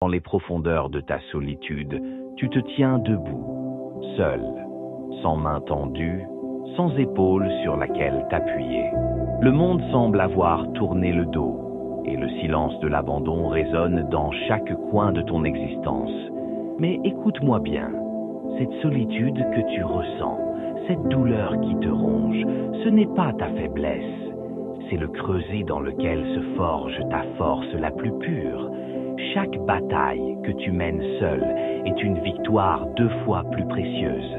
Dans les profondeurs de ta solitude, tu te tiens debout, seul, sans main tendue, sans épaule sur laquelle t'appuyer. Le monde semble avoir tourné le dos, et le silence de l'abandon résonne dans chaque coin de ton existence. Mais écoute-moi bien, cette solitude que tu ressens, cette douleur qui te ronge, ce n'est pas ta faiblesse, c'est le creuset dans lequel se forge ta force la plus pure. Chaque bataille que tu mènes seul est une victoire 2 fois plus précieuse.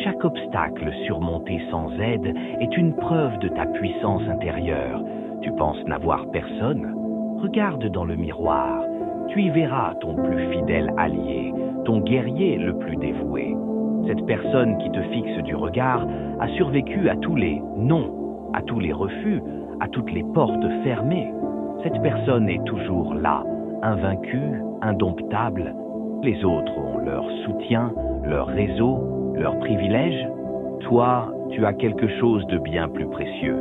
Chaque obstacle surmonté sans aide est une preuve de ta puissance intérieure. Tu penses n'avoir personne? Regarde dans le miroir. Tu y verras ton plus fidèle allié, ton guerrier le plus dévoué. Cette personne qui te fixe du regard a survécu à tous les non, à tous les refus, à toutes les portes fermées. Cette personne est toujours là, invaincue, indomptable. Les autres ont leur soutien, leur réseau, leurs privilèges. Toi, tu as quelque chose de bien plus précieux,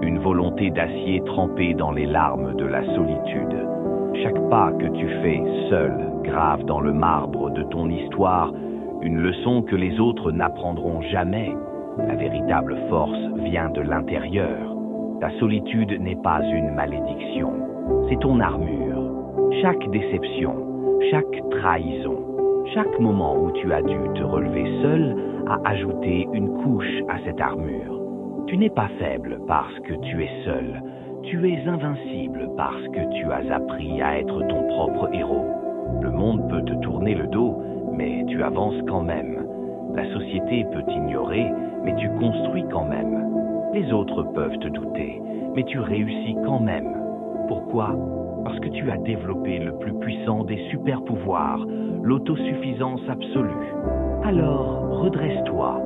une volonté d'acier trempée dans les larmes de la solitude. Chaque pas que tu fais seul grave dans le marbre de ton histoire une leçon que les autres n'apprendront jamais. La véritable force vient de l'intérieur. Ta solitude n'est pas une malédiction, c'est ton armure. Chaque déception, chaque trahison, chaque moment où tu as dû te relever seul a ajouté une couche à cette armure. Tu n'es pas faible parce que tu es seul. Tu es invincible parce que tu as appris à être ton propre héros. Le monde peut te tourner le dos, mais tu avances quand même. La société peut t'ignorer, mais tu construis quand même. Les autres peuvent te douter, mais tu réussis quand même. Pourquoi ? Parce que tu as développé le plus puissant des super-pouvoirs, l'autosuffisance absolue. Alors, redresse-toi.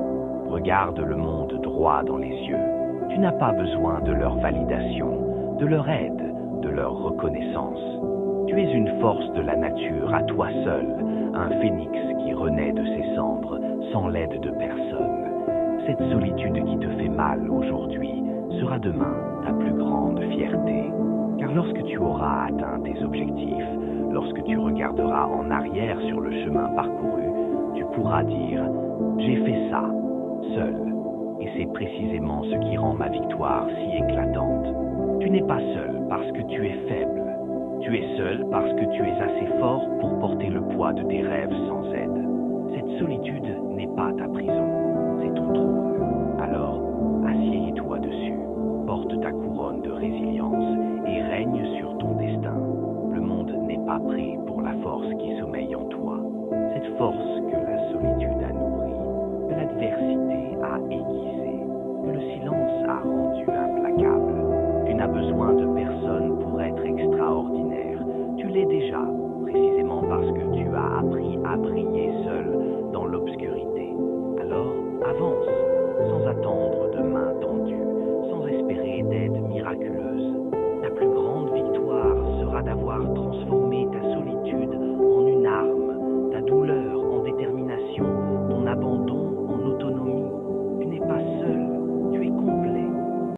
Regarde le monde droit dans les yeux. Tu n'as pas besoin de leur validation, de leur aide, de leur reconnaissance. Tu es une force de la nature à toi seul, un phénix qui renaît de ses cendres, sans l'aide de personne. Cette solitude qui te fait mal aujourd'hui sera demain ta plus grande fierté. Car lorsque tu auras atteint tes objectifs, lorsque tu regarderas en arrière sur le chemin parcouru, tu pourras dire « J'ai fait ça, seul ». Et c'est précisément ce qui rend ma victoire si éclatante. Tu n'es pas seul parce que tu es faible. Tu es seul parce que tu es assez fort pour porter le poids de tes rêves sans aide. Cette solitude n'est pas ta prison, c'est ton trône. Alors, assieds-toi dessus, porte ta couronne de résilience et règne sur ton destin. Le monde n'est pas prêt pour la force qui sommeille en toi. Cette force que la solitude a nourrie, que l'adversité a aiguisée, que le silence a rendu implacable. Tu n'as besoin